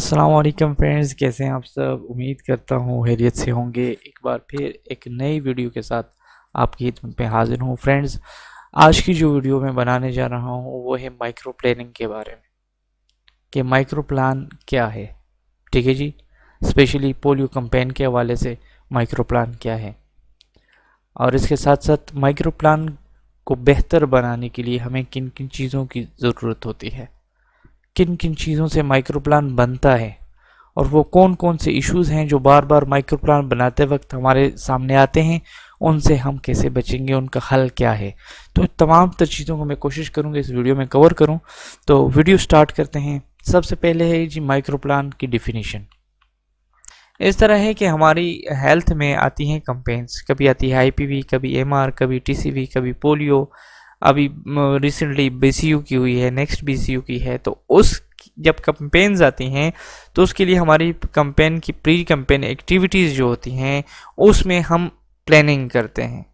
अस्सलाम वालेकुम फ्रेंड्स, कैसे हैं आप सब। उम्मीद करता हूँ खैरियत से होंगे। एक बार फिर एक नई वीडियो के साथ आपकी खिदमत में हाजिर हूँ। फ्रेंड्स, आज की जो वीडियो मैं बनाने जा रहा हूँ वो है माइक्रो प्लानिंग के बारे में, कि माइक्रो प्लान क्या है। ठीक है जी, स्पेशली पोलियो कैंपेन के हवाले से माइक्रो प्लान क्या है, और इसके साथ साथ माइक्रो प्लान को बेहतर बनाने के लिए हमें किन किन चीज़ों की ज़रूरत होती है, किन किन चीज़ों से माइक्रो प्लान बनता है, और वो कौन कौन से इश्यूज हैं जो बार बार माइक्रो प्लान बनाते वक्त हमारे सामने आते हैं, उनसे हम कैसे बचेंगे, उनका हल क्या है। तो तमाम तर चीज़ों को मैं कोशिश करूँगा इस वीडियो में कवर करूँ। तो वीडियो स्टार्ट करते हैं। सबसे पहले है जी माइक्रो प्लान की डिफिनीशन। इस तरह है कि हमारी हेल्थ में आती हैं कैंपेन्स, कभी आती है आईपीवी, कभी एमआर, कभी टीसीवी, कभी पोलियो। अभी रिसेंटली बीसीयू की हुई है, नेक्स्ट बीसीयू की है। तो उस जब कैंपेन्स आती हैं तो उसके लिए हमारी कैंपेन की प्री कैंपेन एक्टिविटीज़ जो होती हैं उसमें हम प्लानिंग करते हैं।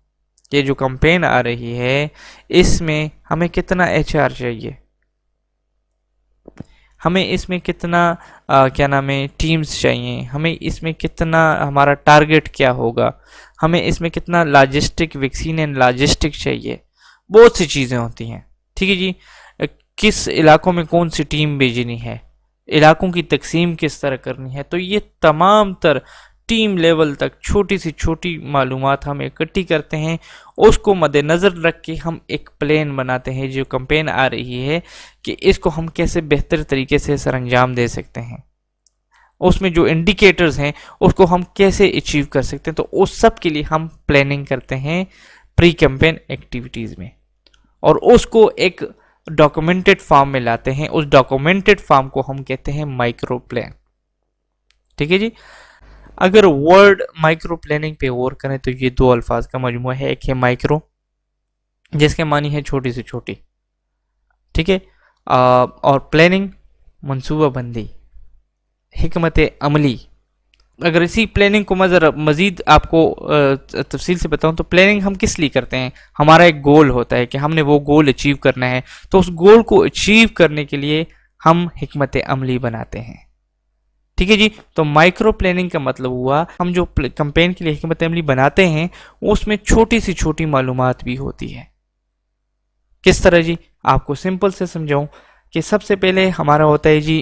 ये जो कैंपेन आ रही है इसमें हमें कितना एचआर चाहिए, हमें इसमें कितना क्या नाम है टीम्स चाहिए, हमें इसमें कितना हमारा टारगेट क्या होगा, हमें इसमें कितना लॉजिस्टिक वैक्सीन एंड लॉजिस्टिक चाहिए। बहुत सी चीज़ें होती हैं। ठीक है जी, किस इलाकों में कौन सी टीम भेजनी है, इलाकों की तकसीम किस तरह करनी है। तो ये तमाम तर टीम लेवल तक छोटी सी छोटी मालूमात हम इकट्ठी करते हैं, उसको मद्देनज़र रख के हम एक प्लान बनाते हैं जो कैंपेन आ रही है कि इसको हम कैसे बेहतर तरीके से सरअंजाम दे सकते हैं, उसमें जो इंडिकेटर्स हैं उसको हम कैसे अचीव कर सकते हैं। तो उस सब के लिए हम प्लानिंग करते हैं प्री कैंपेन एक्टिविटीज़ में, और उसको एक डॉक्यूमेंटेड फॉर्म में लाते हैं। उस डॉक्यूमेंटेड फॉर्म को हम कहते हैं माइक्रो प्लान। ठीक है जी, अगर वर्ड माइक्रो प्लानिंग पे गौर करें तो ये दो अल्फाज का मजमूआ है। एक है माइक्रो, जिसके मानी है छोटी से छोटी, ठीक है, और प्लानिंग मनसूबा बंदी, हिकमत अमली। अगर इसी प्लानिंग को मैं ज़रा मज़ीद आपको तफसील से बताऊं तो प्लानिंग हम किस लिए करते हैं। हमारा एक गोल होता है कि हमने वो गोल अचीव करना है, तो उस गोल को अचीव करने के लिए हम हिकमत अमली बनाते हैं। ठीक है जी, तो माइक्रो प्लानिंग का मतलब हुआ हम जो कैंपेन के लिए हिकमत अमली बनाते हैं उसमें छोटी सी छोटी मालूमात भी होती है। किस तरह जी, आपको सिंपल से समझाऊं कि सबसे पहले हमारा होता है जी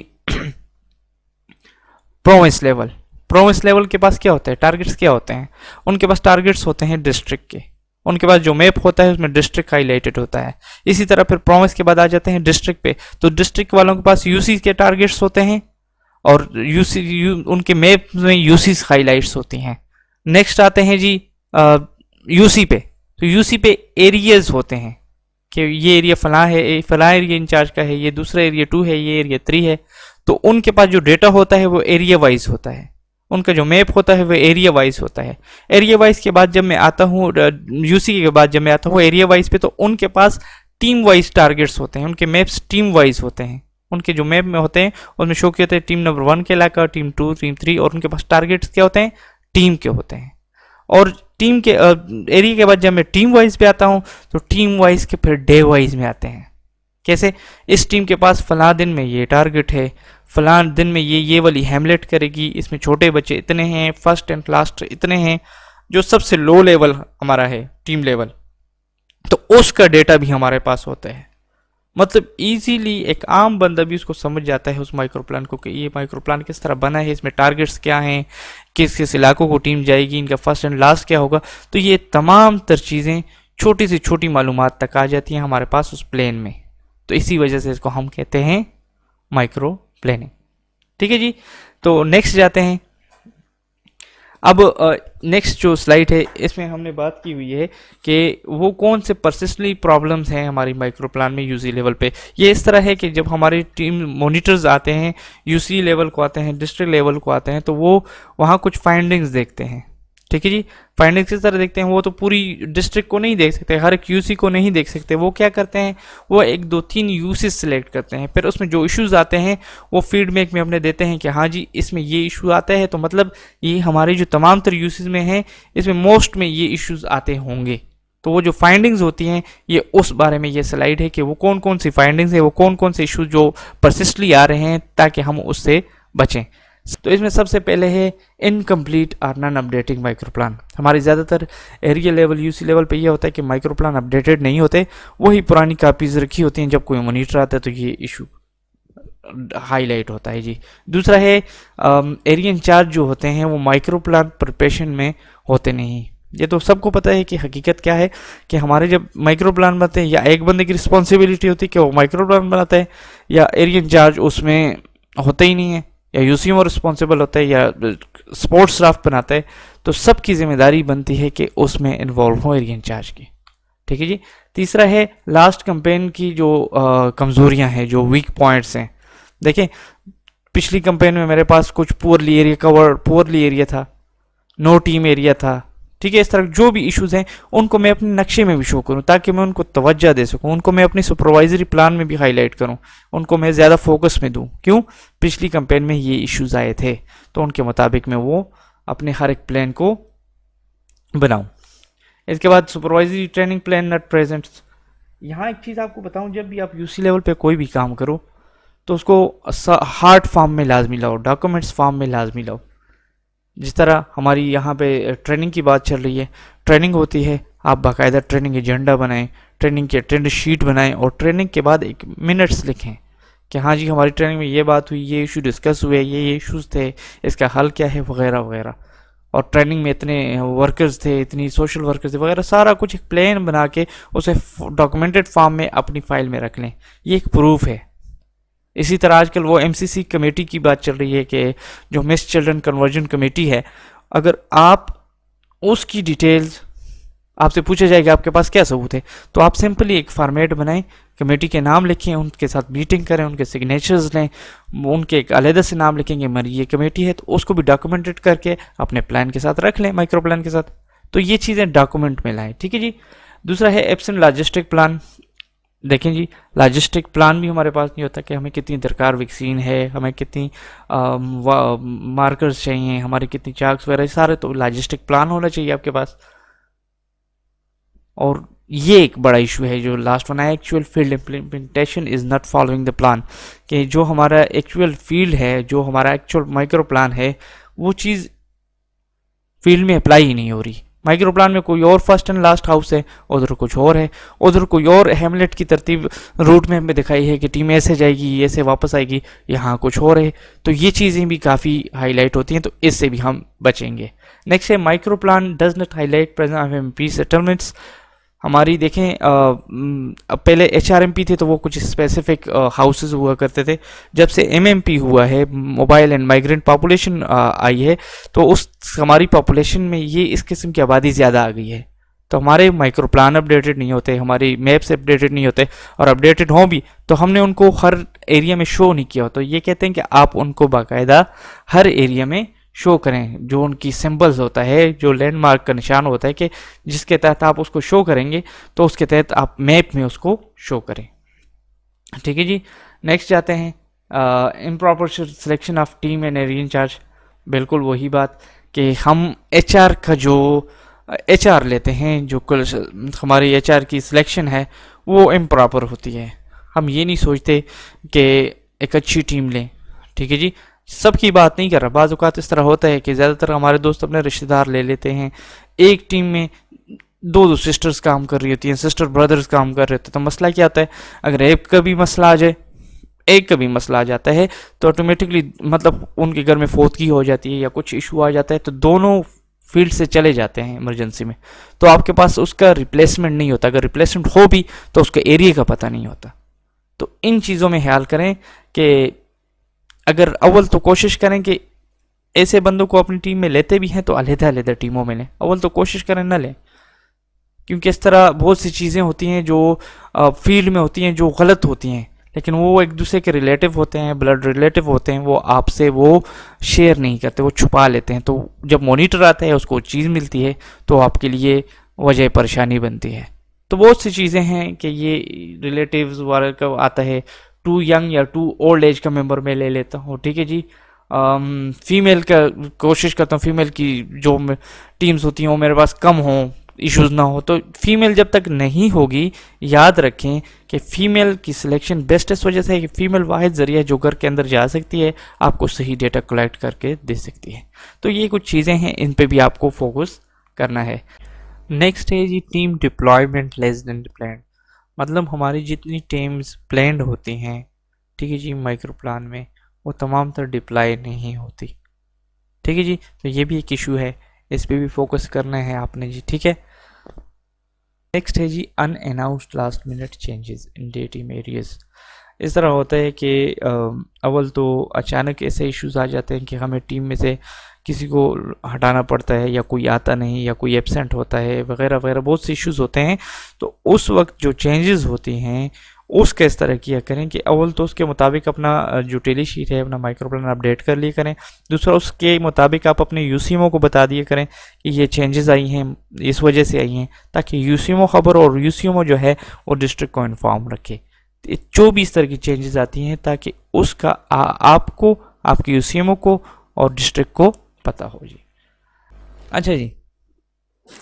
प्रोविंस लेवल। प्रोविंस लेवल के पास क्या होता है, टारगेट्स क्या होते हैं। उनके पास टारगेट्स होते हैं डिस्ट्रिक्ट के, उनके पास जो मैप होता है उसमें डिस्ट्रिक्ट हाईलाइटेड होता है। इसी तरह फिर प्रोविंस के बाद आ जाते हैं डिस्ट्रिक्ट पे, तो डिस्ट्रिक्ट वालों के पास यूसी के टारगेट्स होते हैं और उनके मैप में यूसी हाईलाइट्स होती हैं। नेक्स्ट आते हैं जी यूसी पे, तो यूसी पे एरियाज होते हैं कि ये एरिया फलां है, फलां एरिया इंचार्ज का है, ये दूसरा एरिया 2 है, ये एरिया 3 है। तो उनके पास जो डेटा होता है वो एरिया वाइज होता है, उनका जो मैप होता है वो एरिया वाइज होता है। एरिया वाइज के बाद जब मैं आता हूँ यूसी के बाद जब मैं आता हूँ एरिया वाइज पे, तो उनके पास टीम वाइज टारगेट्स होते हैं, उनके मैप्स टीम वाइज होते हैं। उनके जो मैप में होते हैं उसमें शो किया होता है टीम नंबर 1 के इलाका, टीम 2, टीम 3, और उनके पास टारगेट्स क्या होते हैं, टीम के होते हैं। और टीम के एरिया के बाद जब मैं टीम वाइज पे आता हूँ तो टीम वाइज के फिर डे वाइज में आते हैं। कैसे, इस टीम के पास फलां दिन में ये टारगेट है, फलां दिन में ये वाली हैमलेट करेगी, इसमें छोटे बच्चे इतने हैं, फर्स्ट एंड लास्ट इतने हैं, जो सबसे लो लेवल हमारा है टीम लेवल, तो उसका डेटा भी हमारे पास होता है। मतलब इजीली एक आम बंदा भी उसको समझ जाता है उस माइक्रो प्लान को कि ये माइक्रो प्लान किस तरह बना है, इसमें टारगेट्स क्या हैं, किस किस इलाकों को टीम जाएगी, इनका फर्स्ट एंड लास्ट क्या होगा। तो ये तमाम तर चीज़ें छोटी से छोटी मालूमात तक आ जाती हैं हमारे पास उस प्लान में। तो इसी वजह से इसको हम कहते हैं माइक्रो प्लानिंग। ठीक है जी, तो नेक्स्ट जाते हैं। अब नेक्स्ट जो स्लाइड है इसमें हमने बात की हुई है कि वो कौन से परसिस्टेंटली प्रॉब्लम्स हैं हमारी माइक्रो प्लान में यूसी लेवल पे। ये इस तरह है कि जब हमारी टीम मॉनिटर्स आते हैं, यूसी लेवल को आते हैं, डिस्ट्रिक्ट लेवल को आते हैं, तो वो वहाँ कुछ फाइंडिंग्स देखते हैं। ठीक है जी, फाइंडिंग्स किस तरह देखते हैं, वो तो पूरी डिस्ट्रिक्ट को नहीं देख सकते, हर एक यूसी को नहीं देख सकते। वो क्या करते हैं, वो 1, 2, 3 यूसी सिलेक्ट करते हैं, फिर उसमें जो इश्यूज आते हैं वो फीडबैक में अपने देते हैं कि हाँ जी इसमें ये इशू आता है, तो मतलब ये हमारी जो तमाम तर यूसीज में है इसमें मोस्ट में ये इश्यूज आते होंगे। तो वो जो फाइंडिंग्स होती हैं ये उस बारे में ये स्लाइड है कि वो कौन कौन सी फाइंडिंग्स है, वो कौन कौन से इश्यूज जो परसिस्टली आ रहे हैं, ताकि हम उससे बचें। तो इसमें सबसे पहले है इनकम्प्लीट और नॉन अपडेटिंग माइक्रो प्लान। हमारी ज़्यादातर एरिया लेवल यूसी लेवल पे ये होता है कि माइक्रो प्लान अपडेटेड नहीं होते, वही पुरानी कापीज़ रखी होती हैं। जब कोई मॉनिटर आता है तो ये इशू हाईलाइट होता है जी। दूसरा है एरिया इंचार्ज जो होते हैं वो माइक्रो प्लान प्रिपरेशन में होते नहीं। ये तो सबको पता है कि हकीकत क्या है कि हमारे जब माइक्रो प्लान बनते हैं या एक बंदे की रिस्पॉन्सिबिलिटी होती है कि वो माइक्रो प्लान बनाता है, या एरिया इंचार्ज उसमें होता ही नहीं है, या यूसीएम रिस्पॉन्सिबल होता है, या स्पोर्ट्स ड्राफ्ट बनाता है। तो सबकी जिम्मेदारी बनती है कि उसमें इन्वॉल्व हो एरिया इंचार्ज की। ठीक है जी। तीसरा है लास्ट कैंपेन की जो कमज़ोरियां हैं, जो वीक पॉइंट्स हैं। देखें, पिछली कैंपेन में मेरे पास कुछ poorly area cover, poorly area था, नो टीम एरिया था। ठीक है, इस तरह जो भी इश्यूज हैं उनको मैं अपने नक्शे में भी शो करूं ताकि मैं उनको तवज्जो दे सकूं, उनको मैं अपनी सुपरवाइजरी प्लान में भी हाईलाइट करूं, उनको मैं ज़्यादा फोकस में दूं। क्यों? पिछली कैंपेन में ये इश्यूज आए थे, तो उनके मुताबिक मैं वो अपने हर एक प्लान को बनाऊं। इसके बाद supervisory training plan not present. यहाँ एक चीज़ आपको बताऊं, जब भी आप यूसी लेवल पे कोई भी काम करो तो उसको हार्ड फॉर्म में लाजमी लाओ, डॉक्यूमेंट्स फॉर्म में लाजमी लाओ। जिस तरह हमारी यहाँ पे ट्रेनिंग की बात चल रही है, ट्रेनिंग होती है, आप बाकायदा ट्रेनिंग एजेंडा बनाएं, ट्रेनिंग की अटेंड शीट बनाएं और ट्रेनिंग के बाद एक मिनट्स लिखें कि हाँ जी हमारी ट्रेनिंग में ये बात हुई, ये इशू डिस्कस हुए, ये इशूज़ थे, इसका हल क्या है, वगैरह वगैरह। और ट्रेनिंग में इतने वर्कर्स थे, इतनी सोशल वर्कर्स थे वगैरह, सारा कुछ एक प्लान बना के उसे डॉक्यूमेंटेड फॉर्म में अपनी फाइल में रख लें। ये एक प्रूफ है। इसी तरह आजकल वो एमसीसी कमेटी की बात चल रही है कि जो मिस चिल्ड्रन कन्वर्जन कमेटी है, अगर आप उसकी डिटेल्स आपसे पूछा जाएगा आपके पास क्या सबूत है, तो आप सिंपली एक फॉर्मेट बनाएं, कमेटी के नाम लिखें, उनके साथ मीटिंग करें, उनके सिग्नेचर्स लें, उनके एक अलग से नाम लिखेंगे मेरी ये कमेटी है, तो उसको भी डॉक्यूमेंटेड करके अपने प्लान के साथ रख लें, माइक्रो प्लान के साथ। तो ये चीज़ें डॉक्यूमेंट में लाएं। ठीक है जी। दूसरा है एब्सेंट लॉजिस्टिक प्लान। देखें जी, लॉजिस्टिक प्लान भी हमारे पास नहीं होता कि हमें कितनी दरकार वैक्सीन है, हमें कितनी मार्कर्स चाहिए, हमारी कितनी चाक्स वगैरह, सारे तो लॉजिस्टिक प्लान होना चाहिए आपके पास। और ये एक बड़ा इशू है जो लास्ट वन है, actual field implementation is not following the plan. कि जो हमारा एक्चुअल फील्ड है, जो हमारा एक्चुअल माइक्रो प्लान है, वो चीज़ फील्ड में अप्लाई ही नहीं हो रही। माइक्रो प्लान में कोई और फर्स्ट एंड लास्ट हाउस है, उधर कुछ और है, उधर कोई और हैमलेट की तरतीब रूट में हमें दिखाई है कि टीम ऐसे जाएगी, ऐसे वापस आएगी, यहाँ कुछ और है। तो ये चीज़ें भी काफ़ी हाईलाइट होती हैं, तो इससे भी हम बचेंगे। नेक्स्ट है micro plan does not highlight presence of MP settlements. हमारी देखें पहले एचआरएमपी थे तो वो कुछ स्पेसिफिक हाउसेस हुआ करते थे। जब से एमएमपी हुआ है, मोबाइल एंड माइग्रेंट पॉपुलेशन आई है, तो उस हमारी पॉपुलेशन में ये इस किस्म की आबादी ज़्यादा आ गई है। तो हमारे माइक्रो प्लान अपडेटेड नहीं होते, हमारी मैप्स अपडेटेड नहीं होते, और अपडेटेड हों भी तो हमने उनको हर एरिया में शो नहीं किया। तो ये कहते हैं कि आप उनको बाकायदा हर एरिया में शो करें, जो उनकी सिंबल्स होता है, जो लैंडमार्क का निशान होता है कि जिसके तहत आप उसको शो करेंगे, तो उसके तहत आप मैप में उसको शो करें। ठीक है जी। नेक्स्ट जाते हैं improper selection of team and area in charge. बिल्कुल वही बात कि हम एचआर का जो एचआर लेते हैं, जो हमारी एचआर की सिलेक्शन है वो इम्प्रॉपर होती है। हम ये नहीं सोचते कि एक अच्छी टीम लें। ठीक है जी। सबकी बात नहीं कर रहा, बाज़ औक़ात इस तरह होता है कि ज़्यादातर हमारे दोस्त अपने रिश्तेदार ले लेते हैं। एक टीम में दो सिस्टर्स काम कर रही होती हैं, सिस्टर ब्रदर्स काम कर रहे होते हैं। तो मसला क्या होता है, अगर एक का भी मसला आ जाए, एक का भी मसला आ जाता है, तो ऑटोमेटिकली मतलब उनके घर में फौतगी हो जाती है या कुछ इशू आ जाता है, तो दोनों फील्ड से चले जाते हैं इमरजेंसी में। तो आपके पास उसका रिप्लेसमेंट नहीं होता, अगर रिप्लेसमेंट हो भी तो उसके एरिया का पता नहीं होता। तो इन चीज़ों में ख्याल करें कि अगर अव्वल तो कोशिश करें कि ऐसे बंदों को अपनी टीम में लेते भी हैं तो अलग-अलग टीमों में लें। अव्वल तो कोशिश करें ना लें, क्योंकि इस तरह बहुत सी चीज़ें होती हैं जो फील्ड में होती हैं जो गलत होती हैं, लेकिन वो एक दूसरे के रिलेटिव होते हैं, ब्लड रिलेटिव होते हैं, वो आपसे वो शेयर नहीं करते, वो छुपा लेते हैं। तो जब मॉनिटर आता है उसको चीज़ मिलती है तो आपके लिए वजह परेशानी बनती है। तो बहुत सी चीज़ें हैं कि ये रिलेटिव्स वाले का आता है, टू यंग या टू ओल्ड एज का मेंबर मैं ले लेता हूँ। ठीक है जी। फीमेल का कोशिश करता हूँ, फीमेल की जो टीम्स होती हैं वो मेरे पास कम हों, इश्यूज ना हो। तो फीमेल जब तक नहीं होगी, याद रखें कि फीमेल की सिलेक्शन बेस्ट इस वजह से है कि फीमेल वाहिद ज़रिया जो घर के अंदर जा सकती है, आपको सही डेटा कलेक्ट करके दे सकती है। तो ये कुछ चीज़ें हैं, इन पे भी आपको फोकस करना है। नेक्स्ट है जी team deployment less than plan. मतलब हमारी जितनी टीम्स प्लान्ड होती हैं, ठीक है जी, माइक्रो प्लान में, वो तमाम तर डिप्लॉय नहीं होती। ठीक है जी, तो ये भी एक इशू है, इस पे भी फोकस करना है आपने जी। ठीक है, नेक्स्ट है जी unannounced last minute changes in the team areas. इस तरह होता है कि अव्वल तो अचानक ऐसे इश्यूज आ जाते हैं कि हमें टीम में से किसी को हटाना पड़ता है, या कोई आता नहीं, या कोई एब्सेंट होता है, वगैरह वगैरह बहुत से इश्यूज होते हैं। तो उस वक्त जो चेंजेस होती हैं उसका इस तरह किया करें कि अव्वल तो उसके मुताबिक अपना जो टेली शीट है, अपना माइक्रो प्लान अपडेट कर लिया करें। दूसरा, उसके मुताबिक आप अपने यूसीएमओ को बता दिया करें कि ये चेंजेस आई हैं, इस वजह से आई हैं, ताकि यूसीएमओ खबर और यूसीएमओ जो है वो डिस्ट्रिक्ट को इन्फॉर्म रखे। जो भी इस तरह की चेंजेस आती हैं ताकि उसका आपको, आपके यूसीएमओ को और डिस्ट्रिक्ट को पता हो जी। अच्छा जी,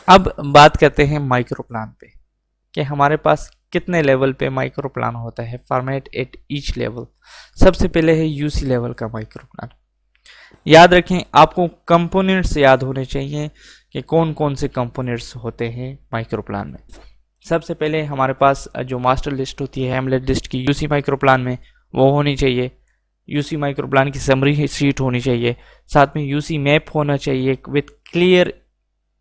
अब बात करते हैं माइक्रो प्लान पे कि हमारे पास कितने लेवल पे माइक्रो प्लान होता है, फॉर्मेट एट ईच लेवल। सबसे पहले है यूसी लेवल का माइक्रो प्लान। याद रखें, आपको कंपोनेंट्स याद होने चाहिए कि कौन कौन से कंपोनेंट्स होते हैं माइक्रो प्लान में। सबसे पहले हमारे पास जो मास्टर लिस्ट होती है हेमलेट लिस्ट की यूसी माइक्रो प्लान में, वो होनी चाहिए। यूसी माइक्रो प्लान की समरी शीट होनी चाहिए, साथ में यूसी मैप होना चाहिए विथ क्लियर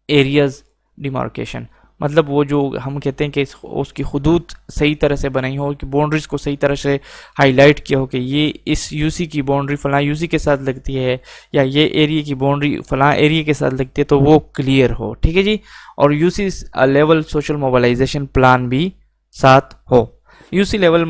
एरियाज डिमार्केशन। मतलब वो जो हम कहते हैं कि उसकी हुदूद सही तरह से बनाई हो, कि बाउंड्रीज को सही तरह से हाईलाइट किया हो कि ये इस यूसी की बाउंड्री फलां यूसी के साथ लगती है, या ये एरिया की बाउंड्री फलां एरिया के साथ लगती है, तो वो क्लियर हो। ठीक है जी, और UC level social mobilisation plan भी साथ हो। UC level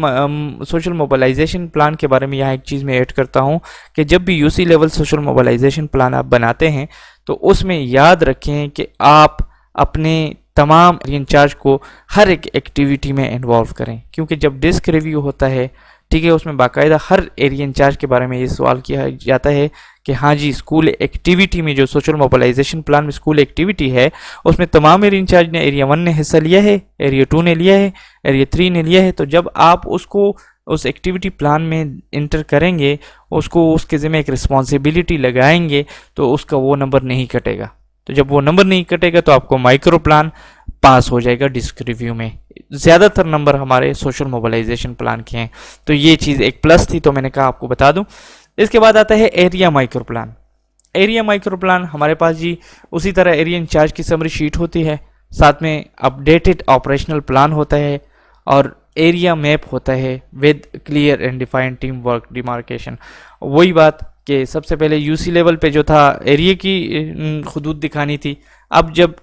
social mobilisation plan के बारे में यहाँ एक चीज़ मैं ऐड करता हूँ कि जब भी UC level social mobilisation plan आप बनाते हैं तो उसमें याद रखें कि आप अपने तमाम इंचार्ज को हर एक एक्टिविटी में इन्वॉल्व करें, क्योंकि जब डिस्क रिव्यू होता है, ठीक है, उसमें बाकायदा हर एरिया इंचार्ज के बारे में ये सवाल किया जाता है कि हाँ जी, स्कूल एक्टिविटी में जो सोशल मोबिलाइजेशन प्लान में स्कूल एक्टिविटी है, उसमें तमाम एरिया इंचार्ज ने एरिया 1 ने हिस्सा लिया है, एरिया 2 ने लिया है, एरिया 3 ने लिया है। तो जब आप उसको उस एक्टिविटी प्लान में इंटर करेंगे, उसको उसके ज़िम्मे एक रिस्पॉन्सिबिलिटी लगाएंगे, तो उसका वो नंबर नहीं कटेगा। तो जब वो नंबर नहीं कटेगा तो आपको माइक्रो प्लान पास हो जाएगा डिस्क रिव्यू में। ज़्यादातर नंबर हमारे सोशल मोबिलाइजेशन प्लान के हैं, तो ये चीज़ एक प्लस थी, तो मैंने कहा आपको बता दूं। इसके बाद आता है area micro plan. Area micro plan हमारे पास जी उसी तरह एरिया इंचार्ज की समरी शीट होती है, साथ में अपडेटेड ऑपरेशनल प्लान होता है, और एरिया मैप होता है with clear and defined team work demarcation. वही बात कि सबसे पहले यूसी लेवल पे जो था एरिया की हुदूद दिखानी थी, अब जब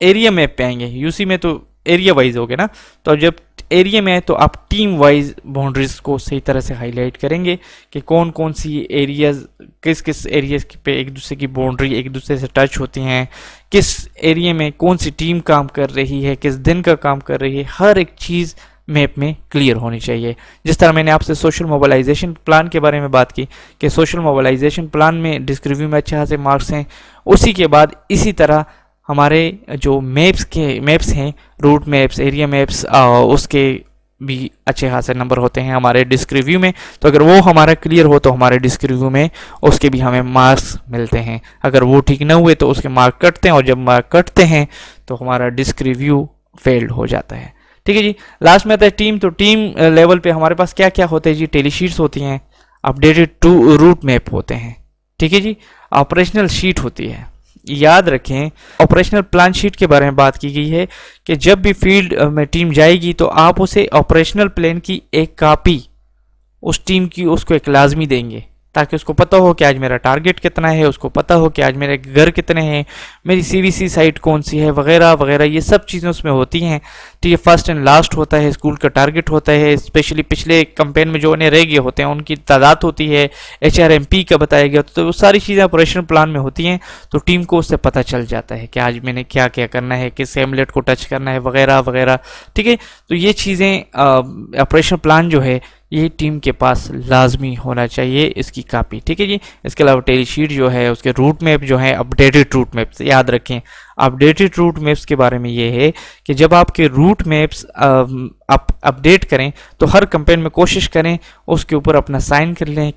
एरिया मैप पे आएंगे, यूसी में तो एरिया वाइज हो गया ना, तो जब एरिया में है तो आप टीम वाइज बाउंड्रीज को सही तरह से हाईलाइट करेंगे कि कौन कौन सी एरियाज, किस किस एरियाज पे एक दूसरे की बाउंड्री एक दूसरे से टच होती हैं, किस एरिया में कौन सी टीम काम कर रही है, किस दिन का काम कर रही है, हर एक चीज़ मैप में क्लियर होनी चाहिए। जिस तरह मैंने आपसे सोशल मोबिलाइजेशन प्लान के बारे में बात की कि सोशल मोबिलाइजेशन प्लान में डिस्क रिव्यू में अच्छे खासे मार्क्स हैं, उसी के बाद इसी तरह हमारे जो मैप्स हैं, रूट मैप्स, एरिया मैप्स, उसके भी अच्छे खासे नंबर होते हैं हमारे डिस्क रिव्यू में। तो अगर वो हमारा क्लियर हो तो हमारे डिस्क रिव्यू में उसके भी हमें मार्क्स मिलते हैं। अगर वो ठीक ना हुए तो उसके मार्क कटते हैं, और जब मार्क कटते हैं तो हमारा डिस्क रिव्यू फेल्ड हो जाता है। ठीक है जी, लास्ट में आता है टीम। तो टीम लेवल पे हमारे पास क्या क्या होते हैं जी, टेली शीट्स होती हैं, अपडेटेड टू रूट मैप होते हैं, ठीक है जी, ऑपरेशनल शीट होती है। याद रखें, ऑपरेशनल प्लान शीट के बारे में बात की गई है कि जब भी फील्ड में टीम जाएगी तो आप उसे ऑपरेशनल प्लान की एक कॉपी उस टीम की उसको एक लाजमी देंगे, ताकि उसको पता हो कि आज मेरा टारगेट कितना है, उसको पता हो कि आज मेरे घर कितने हैं, मेरी सीवीसी साइट कौन सी है, वगैरह वगैरह, ये सब चीज़ें उसमें होती हैं। ठीक है, फर्स्ट एंड लास्ट होता है, स्कूल का टारगेट होता है, स्पेशली पिछले कैंपेन में जो उन्हें रह गए होते हैं उनकी तादाद होती है, HRMP का बताया गया, तो वो सारी चीज़ें ऑपरेशन प्लान में होती हैं। तो टीम को उससे पता चल जाता है कि आज मैंने क्या क्या करना है, किस हेमलेट को टच करना है, वगैरह वगैरह। ठीक है, तो ये चीज़ें ऑपरेशन प्लान जो है ये टीम के पास लाजमी होना चाहिए इसकी कापी, ठीक है जी। इसके अलावा टेली शीट जो है उसके रूट मैप जो है अपडेटेड रूट मैप्स, याद रखें अपडेटेड रूट मैप्स के बारे में ये है कि जब आपके रूट मैप्स अपडेट करें तो हर कैंपेन में कोशिश करें उसके ऊपर अपना साइन कर लें,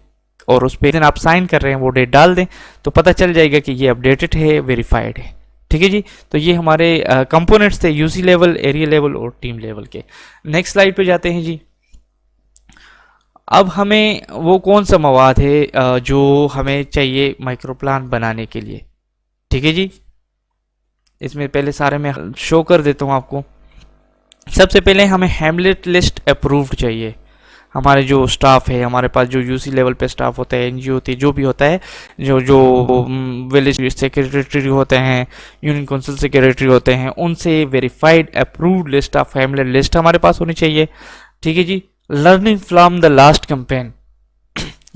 और उस पे आप साइन कर रहे हैं वो डेट डाल दें तो पता चल जाएगा कि ये अपडेटेड है, वेरीफाइड है, ठीक है जी। तो ये हमारे कंपोनेंट्स थे यूसी लेवल, एरिया लेवल और टीम लेवल के। नेक्स्ट स्लाइड पे जाते हैं जी। अब हमें वो कौन सा मवाद है जो हमें चाहिए माइक्रो प्लान बनाने के लिए, ठीक है जी। इसमें पहले सारे मैं शो कर देता हूँ आपको। सबसे पहले हमें हैमलेट लिस्ट अप्रूव्ड चाहिए। हमारे जो स्टाफ है, हमारे पास जो यूसी लेवल पे स्टाफ होता है, एनजीओ होती है, जो भी होता है, जो विलेज सेक्रेटरी होते हैं, यूनियन काउंसिल सेक्रेटरी होते हैं, उनसे verified approved list of hamlet list हमारे पास होनी चाहिए, ठीक है जी। Learning from the last campaign,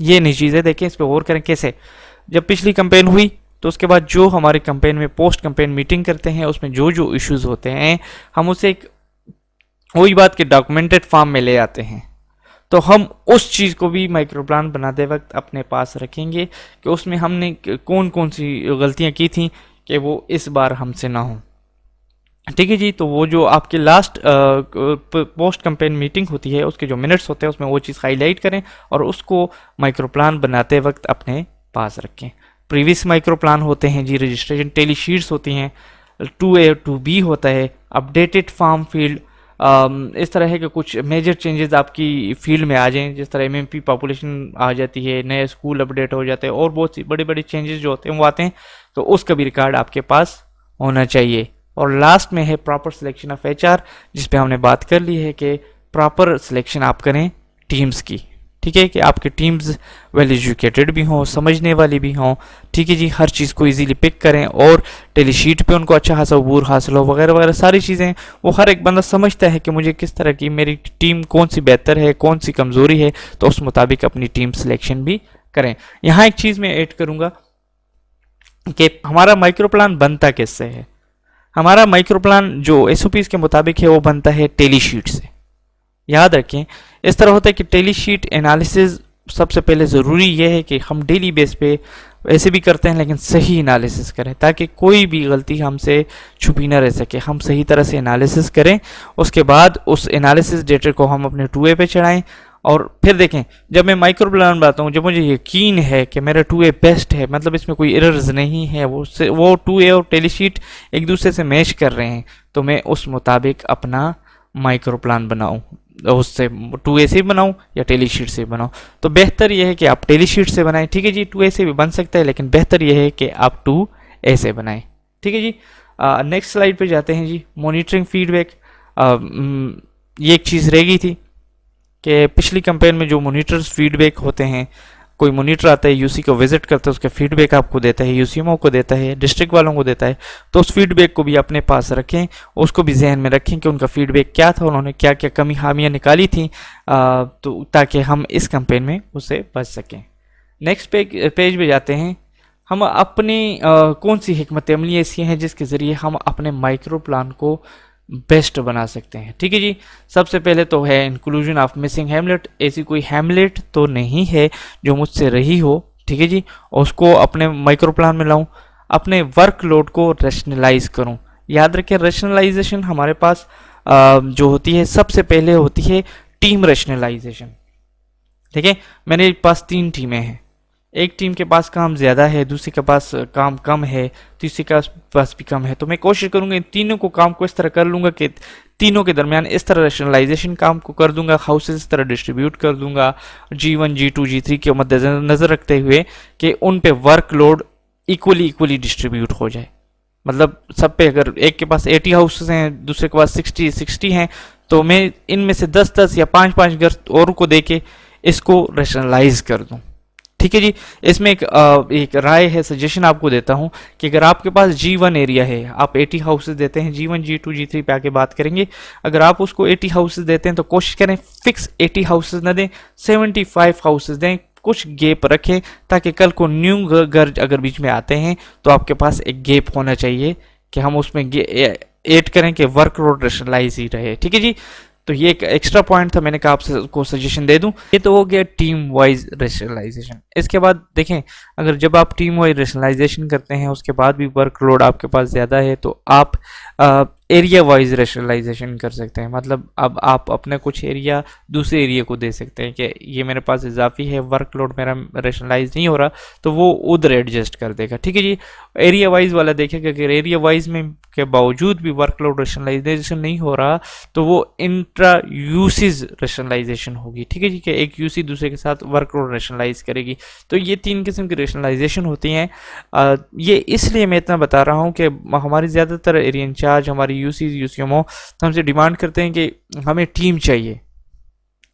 ये नहीं चीज़ें देखें, इस पर गौर करें कैसे। जब पिछली कैंपेन हुई तो उसके बाद जो हमारे कैंपेन में पोस्ट कैंपेन मीटिंग करते हैं उसमें जो जो इश्यूज होते हैं हम उसे एक वही बात के डॉक्यूमेंटेड फॉर्म में ले आते हैं। तो हम उस चीज़ को भी माइक्रो प्लान बनाते वक्त अपने पास रखेंगे कि उसमें हमने कौन कौन सी गलतियां की थी कि वो इस बार हमसे ना हो, ठीक है जी। तो वो जो आपके लास्ट पोस्ट कैंपेन मीटिंग होती है उसके जो मिनट्स होते हैं उसमें वो चीज़ हाईलाइट करें और उसको माइक्रो प्लान बनाते वक्त अपने पास रखें। प्रीवियस माइक्रो प्लान होते हैं जी, रजिस्ट्रेशन टेली शीट्स होती हैं, 2A 2B होता है, अपडेटेड फार्म फील्ड, इस तरह है कि कुछ मेजर चेंजेस आपकी फील्ड में आ जाएं, जिस तरह एमएमपी पॉपुलेशन आ जाती है, नए स्कूल अपडेट हो जाते हैं और बहुत सी बड़े बड़े चेंजेस जो होते हैं वो आते हैं, तो उसका भी रिकॉर्ड आपके पास होना चाहिए। और लास्ट में है प्रॉपर सिलेक्शन ऑफ एचआर, जिस पे हमने बात कर ली है कि प्रॉपर सिलेक्शन आप करें टीम्स की, ठीक है, कि आपके टीम्स वेल एजुकेटेड भी हों, समझने वाली भी हों, ठीक है जी, हर चीज़ को इजीली पिक करें और टेली शीट पे उनको अच्छा खासा अबूर हासिल हो वगैरह वगैरह सारी चीज़ें। वो हर एक बंदा समझता है कि मुझे किस तरह की मेरी टीम कौन सी बेहतर है, कौन सी कमज़ोरी है, तो उस मुताबिक अपनी टीम सिलेक्शन भी करें। यहाँ एक चीज़ मैं ऐड करूँगा कि हमारा माइक्रो प्लान बनता किससे है। हमारा माइक्रो प्लान जो एसओपीज़ के मुताबिक है वो बनता है टेली शीट से। याद रखें इस तरह होता है कि टेली शीट एनालिसिस सबसे पहले ज़रूरी यह है कि हम डेली बेस पे वैसे भी करते हैं लेकिन सही एनालिसिस करें ताकि कोई भी गलती हमसे छुपी ना रह सके। हम सही तरह से एनालिसिस करें, उसके बाद उस एनालिसिस डेटा को हम अपने 2A पे चढ़ाएं और फिर देखें जब मैं माइक्रो प्लान बनाता हूँ, जब मुझे यकीन है कि मेरा 2A बेस्ट है, मतलब इसमें कोई एरर्स नहीं है, वो 2A और टेली शीट एक दूसरे से मैच कर रहे हैं, तो मैं उस मुताबिक अपना माइक्रो प्लान बनाऊँ, उससे 2A से बनाऊँ या टेली शीट से बनाऊँ। तो बेहतर यह है कि आप टेली शीट से बनाएं, ठीक है जी। 2A से भी बन सकता है लेकिन बेहतर यह है कि आप 2A से बनाएं, ठीक है जी। नेक्स्ट स्लाइड पे जाते हैं जी। मॉनिटरिंग फीडबैक, ये एक चीज़ रह गई थी कि पिछली कैंपेन में जो मॉनिटर्स फीडबैक होते हैं, कोई मॉनिटर आता है यूसी को विजिट करता है, उसका फीडबैक आपको देता है, यूसीएमओ को देता है, डिस्ट्रिक्ट वालों को देता है, तो उस फीडबैक को भी अपने पास रखें, उसको भी जहन में रखें कि उनका फीडबैक क्या था, उन्होंने क्या क्या कमी खामियां निकाली थी, तो ताकि हम इस कैंपेन में उससे बच सकें। नेक्स्ट पेज पे जाते हैं। हम अपनी कौन सी हिकमत अमली ऐसी हैं जिसके ज़रिए हम अपने माइक्रो प्लान को बेस्ट बना सकते हैं, ठीक है जी। सबसे पहले तो है इंक्लूजन ऑफ मिसिंग हैमलेट। ऐसी कोई हैमलेट तो नहीं है जो मुझसे रही हो, ठीक है जी, उसको अपने माइक्रो प्लान में लाऊं, अपने वर्कलोड को रैशनलाइज करूं। याद रखें रैशनलाइजेशन हमारे पास जो होती है सबसे पहले होती है टीम रैशनलाइजेशन, ठीक है। मेरे पास 3 टीमें हैं, एक टीम के पास काम ज़्यादा है, दूसरे के पास काम कम है, तीसरे के पास भी कम है, तो मैं कोशिश करूंगा इन तीनों को काम को इस तरह कर लूँगा कि तीनों के दरमियान इस तरह रैशनलाइजेशन काम को कर दूंगा, हाउसेज इस तरह डिस्ट्रीब्यूट कर दूंगा G1 G2 G3 के मद्देनजर रखते हुए कि उन पे वर्कलोड इक्वली डिस्ट्रीब्यूट हो जाए। मतलब सब पे अगर एक के पास 80 हाउसेज हैं, दूसरे के पास 60 हैं, तो मैं इनमें से 10 या 5 घर और को दे के इसको रैशनलाइज कर दूँ, ठीक है जी। इसमें एक राय है, सजेशन आपको देता हूं कि अगर आपके पास G1 एरिया है, आप 80 हाउसेज देते हैं, G1 G2 G3 पे आके बात करेंगे, अगर आप उसको 80 हाउसेज देते हैं तो कोशिश करें फिक्स 80 हाउसेज ना दें, 75 हाउसेज दें, कुछ गैप रखें ताकि कल को न्यू घर अगर बीच में आते हैं तो आपके पास एक गैप होना चाहिए कि हम उसमें ऐड करें कि वर्कलोड रैशनलाइज ही रहे, ठीक है जी। तो ये एक एक्स्ट्रा पॉइंट था, मैंने कहा आपसे को सजेशन दे दूं। ये तो हो गया टीम वाइज रेशनलाइजेशन। इसके बाद देखें, अगर जब आप टीम वाइज रेशनलाइजेशन करते हैं उसके बाद भी वर्कलोड आपके पास ज़्यादा है तो आप एरिया वाइज रेशनलाइजेशन कर सकते हैं। मतलब अब आप अपना कुछ एरिया दूसरे एरिया को दे सकते हैं कि ये मेरे पास इजाफी है, वर्कलोड मेरा रेशनलाइज नहीं हो रहा, तो वो उधर एडजस्ट कर देगा। ठीक है जी, एरिया वाइज वाला देखेगा, अगर एरिया वाइज में के बावजूद भी वर्कलोड रेशनलाइजेशन नहीं हो रहा तो वो इंट्रा यूसेज रेशनलाइजेशन होगी। ठीक है जी, कि एक यूसी दूसरे के साथ वर्कलोड रेशनलाइज करेगी। तो ये 3 किस्म की रेशनलाइजेशन होती हैं। ये इसलिए मैं इतना बता रहा हूँ कि हमारी ज़्यादातर एरिया इंचार्ज, हमारी यूसीज यूसीएमओ हमसे डिमांड करते हैं कि हमें टीम चाहिए,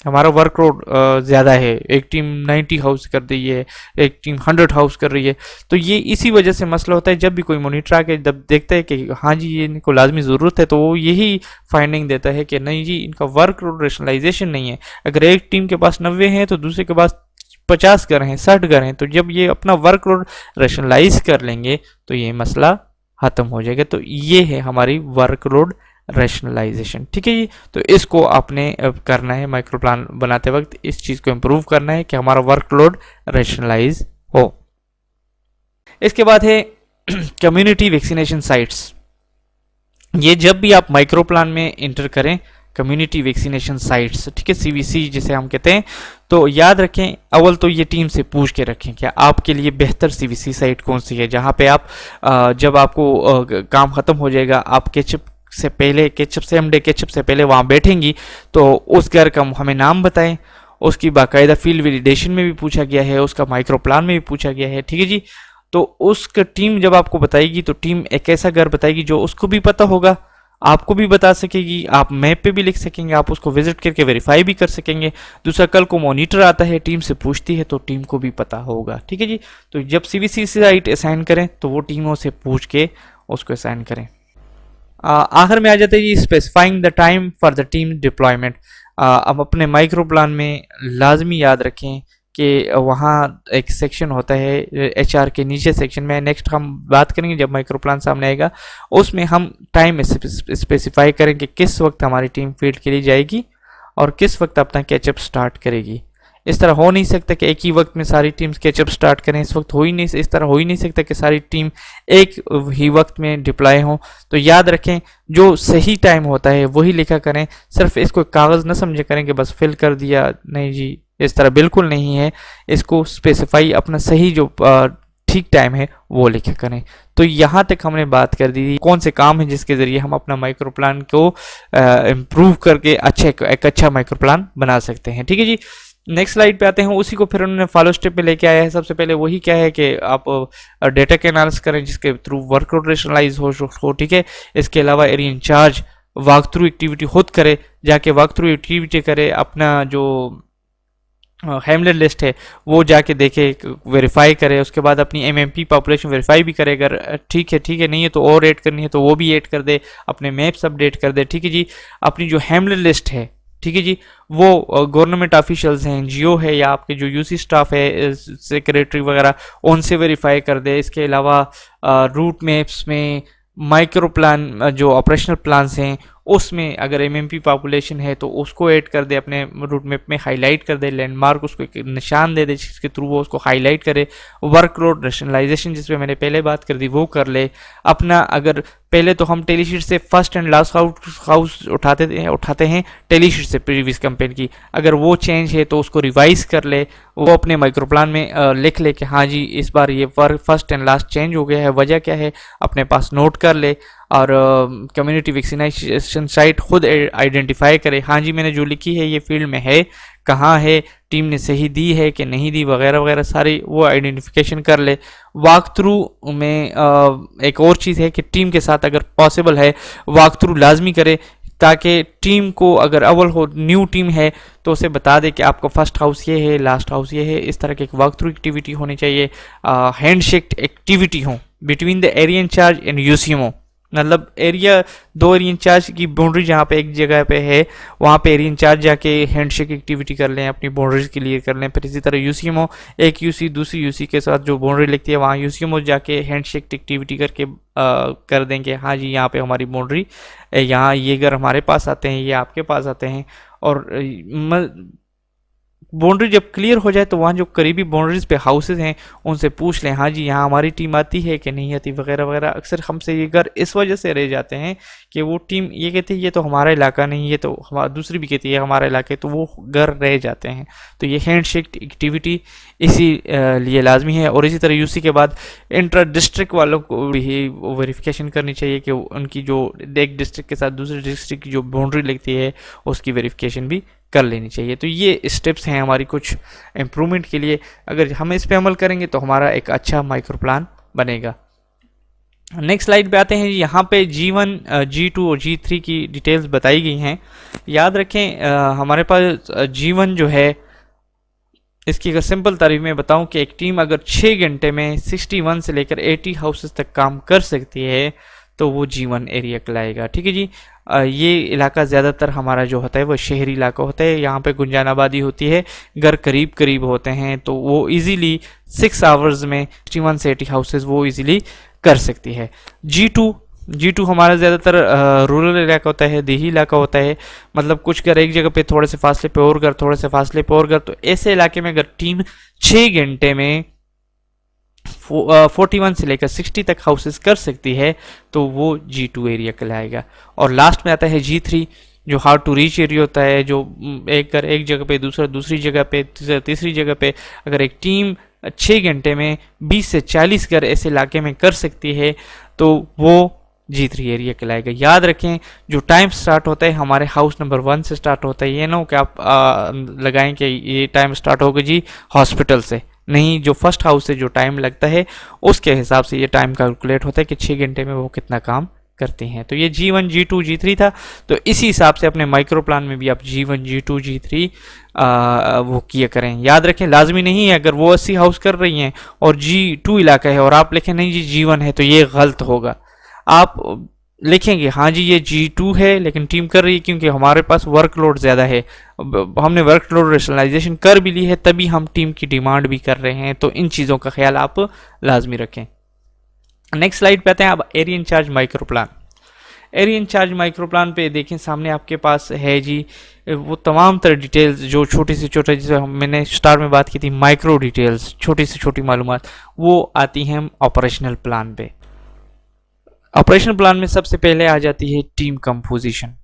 हमारा वर्कलोड ज़्यादा है, एक टीम 90 हाउस कर रही है, एक टीम 100 हाउस कर रही है। तो ये इसी वजह से मसला होता है। जब भी कोई मॉनिटर आके जब देखता है कि हाँ जी ये इनको लाजमी ज़रूरत है, तो वो यही फाइंडिंग देता है कि नहीं जी इनका वर्कलोड रेशनलाइजेशन नहीं है। अगर एक टीम के पास 90 हैं तो दूसरे के पास 50 घर हैं, 60 घर हैं, तो जब ये अपना वर्कलोड रेशनलाइज कर लेंगे तो ये मसला ख़त्म हो जाएगा। तो ये है हमारी वर्कलोड रैशनलाइजेशन। ठीक है जी, तो इसको आपने करना है माइक्रो प्लान बनाते वक्त, इस चीज़ को इम्प्रूव करना है कि हमारा वर्कलोड रैशनलाइज हो। इसके बाद है कम्युनिटी वैक्सीनेशन साइट्स। ये जब भी आप माइक्रो प्लान में इंटर करें, कम्युनिटी वैक्सीनेशन साइट्स, ठीक है, सीवीसी जिसे हम कहते हैं, तो याद रखें अव्वल तो ये टीम से पूछ के रखें क्या आपके लिए बेहतर सीवीसी साइट कौन सी है, जहाँ पे आप जब आपको काम ख़त्म हो जाएगा आप केचप से पहले, केचप से एमडे केचप से पहले वहाँ बैठेंगी, तो उस घर का हमें नाम बताएं। उसकी बाकायदा फील्ड वैलिडेशन में भी पूछा गया है, उसका माइक्रो प्लान में भी पूछा गया है। ठीक है जी, तो उसका टीम जब आपको बताएगी तो टीम एक ऐसा घर बताएगी जो उसको भी पता होगा, आपको भी बता सकेगी, आप मैप पे भी लिख सकेंगे, आप उसको विजिट करके वेरीफाई भी कर सकेंगे। दूसरा, कल को मॉनिटर आता है टीम से पूछती है तो टीम को भी पता होगा। ठीक है जी, तो जब सीवीसी साइट असाइन करें तो वो टीमों से पूछ के उसको असाइन करें। आखिर में आ जाते हैं जी specifying the time for the team deployment. अब अपने माइक्रो प्लान में लाजमी याद रखें कि वहाँ एक सेक्शन होता है एचआर के नीचे सेक्शन में, नेक्स्ट हम बात करेंगे जब माइक्रो प्लान सामने आएगा, उसमें हम टाइम स्पेसिफाई करें कि किस वक्त हमारी टीम फील्ड के लिए जाएगी और किस वक्त अपना कैचअप स्टार्ट करेगी। इस तरह हो नहीं सकता कि एक ही वक्त में सारी टीम्स कैचअप स्टार्ट करें, इस वक्त हो ही नहीं, इस तरह हो ही नहीं सकता कि सारी टीम एक ही वक्त में डिप्लॉय हो। तो याद रखें जो सही टाइम होता है वही लिखा करें, सिर्फ इसको कागज़ न समझे करें कि बस फिल कर दिया, नहीं जी इस तरह बिल्कुल नहीं है। इसको स्पेसिफाई अपना सही जो ठीक टाइम है वो लिखा करें। तो यहाँ तक हमने बात कर दी कौन से काम है जिसके ज़रिए हम अपना माइक्रो प्लान को इम्प्रूव करके एक अच्छा माइक्रो प्लान बना सकते हैं। ठीक है जी, नेक्स्ट स्लाइड पे आते हैं। उसी को फिर उन्होंने फॉलो स्टेप पे लेके आया है। सबसे पहले वही क्या है कि आप डेटा के एनालिसिस करें जिसके थ्रू वर्कलोड रेशनलाइज हो। ठीक है, इसके अलावा area in charge walk through activity खुद करे, जाके वॉक थ्रू एक्टिविटी करे, अपना जो हेमलेट लिस्ट है वो जाके देखे, वेरीफाई करे, उसके बाद अपनी एमएमपी पॉपुलेशन वेरीफाई भी करे, अगर ठीक है नहीं है तो और ऐड करनी है तो वो भी ऐड कर दे, अपने मैप्स अपडेट कर दे। ठीक है जी, अपनी जो हेमलेट लिस्ट है, ठीक है जी, वो गवर्नमेंट ऑफिशियल्स हैं, एनजीओ है या आपके जो यूसी स्टाफ है, सेक्रेटरी वगैरह, उनसे वेरीफाई कर दे। इसके अलावा रूट मैप्स में माइक्रो प्लान जो ऑपरेशनल प्लान्स हैं उसमें अगर एमएमपी पॉपुलेशन है तो उसको ऐड कर दे, अपने रूट मैप में हाईलाइट कर दे, लैंडमार्क उसको एक निशान दे दे जिसके थ्रू वो उसको हाईलाइट करे। वर्कलोड रैशनलाइजेशन जिस पे मैंने पहले बात कर दी वो कर ले। अपना अगर पहले तो हम टेलीशीट से फर्स्ट एंड लास्ट हाउस उठाते हैं टेलीशीट से प्रीवियस कैंपेन की, अगर वो चेंज है तो उसको रिवाइज कर ले, वो अपने माइक्रो प्लान में लिख ले कि हाँ जी इस बार ये फर्स्ट एंड लास्ट चेंज हो गया है, वजह क्या है अपने पास नोट कर ले। और कम्युनिटी वैक्सीनेशन साइट खुद आइडेंटिफाई करे, हाँ जी मैंने जो लिखी है ये फील्ड में है, कहाँ है, टीम ने सही दी है कि नहीं दी, वगैरह वगैरह सारी वो आइडेंटिफिकेशन कर ले। वॉक थ्रू में एक और चीज़ है कि टीम के साथ अगर पॉसिबल है वॉक थ्रू लाजमी करे, ताकि टीम को अगर अव्वल हो न्यू टीम है तो उसे बता दे कि आपका फर्स्ट हाउस ये है, लास्ट हाउस ये है। इस तरह की एक वॉक थ्रू एक्टिविटी होनी चाहिए। हैंडशेक एक्टिविटी हो between the area in-charge and UCMO. मतलब एरिया, दो एरिया इंचार्ज की बाउंड्री जहाँ पे एक जगह पे है वहाँ पे एरिया इंचार्ज जाके हैंडशेक एक्टिविटी कर लें, अपनी बाउंड्रीज क्लियर कर लें। फिर इसी तरह यूसीएमओ, एक यूसी दूसरी यूसी के साथ जो बाउंड्री लिखती है वहाँ यूसीएमओ जाके हैंडशेक एक्टिविटी करके कर देंगे, हाँ जी यहाँ पे हमारी बाउंड्री, यहाँ ये घर हमारे पास आते हैं, ये आपके पास आते हैं। और बाउंड्री जब क्लियर हो जाए तो वहाँ जो करीबी बाउंड्रीज पे हाउसेज हैं उनसे पूछ लें, हाँ जी यहाँ हमारी टीम आती है कि नहीं आती वगैरह वगैरह। अक्सर हमसे ये घर इस वजह से रह जाते हैं कि वो टीम ये कहती है ये तो हमारा इलाका नहीं, ये तो हमारा, दूसरी भी कहती है हमारा इलाका है, तो वो घर रह जाते हैं। तो ये हैंडशेक एक्टिविटी इसी लिए लाजमी है। और इसी तरह यूसी के बाद इंटर डिस्ट्रिक्ट वालों को भी वेरिफिकेशन करनी चाहिए कि उनकी जो एक डिस्ट्रिक्ट के साथ दूसरे डिस्ट्रिक्ट की जो बाउंड्री लगती है उसकी वेरिफिकेशन भी कर लेनी चाहिए। तो ये स्टेप्स हैं हमारी कुछ इम्प्रूवमेंट के लिए, अगर हम इस पे अमल करेंगे तो हमारा एक अच्छा माइक्रो प्लान बनेगा। नेक्स्ट स्लाइड पे आते हैं। यहाँ पे G1, G2 और G3 की डिटेल्स बताई गई हैं। याद रखें हमारे पास G1 जो है, इसकी अगर सिंपल तारीफ में बताऊं कि एक टीम अगर 6 घंटे में 61 से लेकर 80 हाउसेस तक काम कर सकती है तो वो G1 एरिया कहलाएगा। ठीक है जी। ये इलाका ज़्यादातर हमारा जो होता है वो शहरी इलाका होता है, यहाँ पे गुंजान आबादी होती है, घर करीब करीब होते हैं, तो वो इजीली 6 आवर्स में 61 से 80 हाउसेस वो इजीली कर सकती है। G2 हमारा ज़्यादातर रूरल इलाका होता है, देही इलाका होता है, मतलब कुछ घर एक जगह पे थोड़े से फासले पे और घर, थोड़े से फासले पे और घर, तो ऐसे इलाके में अगर टीम 6 घंटे में 41 से लेकर 60 तक हाउसेस कर सकती है तो वो G2 एरिया कहलाएगा। और लास्ट में आता है G3 जो हार्ड टू रीच एरिया होता है, जो एक घर एक जगह पे, दूसरा दूसरी जगह पे, तीसरी जगह पे, अगर एक टीम 6 घंटे में 20 से 40 घर ऐसे इलाके में कर सकती है तो वो G3 एरिया कहलाएगा। याद रखें जो टाइम स्टार्ट होता है हमारे हाउस नंबर 1 से स्टार्ट होता है, ये ना हो कि आप लगाएं कि ये टाइम स्टार्ट होगा जी हॉस्पिटल से, नहीं, जो फर्स्ट हाउस से जो टाइम लगता है उसके हिसाब से ये टाइम कैलकुलेट होता है कि 6 घंटे में वो कितना काम करती हैं। तो ये G1, G2, G3 था। तो इसी हिसाब से अपने माइक्रो प्लान में भी आप G1, G2, G3 वो किया करें। याद रखें लाजमी नहीं है अगर वो 80 हाउस कर रही हैं और G2 इलाका है और आप लिखें नहीं जी G1 है तो ये गलत होगा। आप लिखेंगे हाँ जी ये G2 है लेकिन टीम कर रही है क्योंकि हमारे पास वर्कलोड ज़्यादा है, हमने वर्कलोड रेशनलाइजेशन कर भी ली है तभी हम टीम की डिमांड भी कर रहे हैं। तो इन चीज़ों का ख्याल आप लाजमी रखें। नेक्स्ट स्लाइड पे आते हैं। अब area in charge micro plan. Area in charge micro plan पे देखें सामने आपके पास है जी वो तमाम तरह डिटेल्स जो छोटी से छोटा, जैसे मैंने स्टार्ट में बात की थी माइक्रो डिटेल्स, छोटी से छोटी मालूमात, वो आती हैं ऑपरेशनल प्लान पे। ऑपरेशनल प्लान में सबसे पहले आ जाती है टीम कंपोजिशन।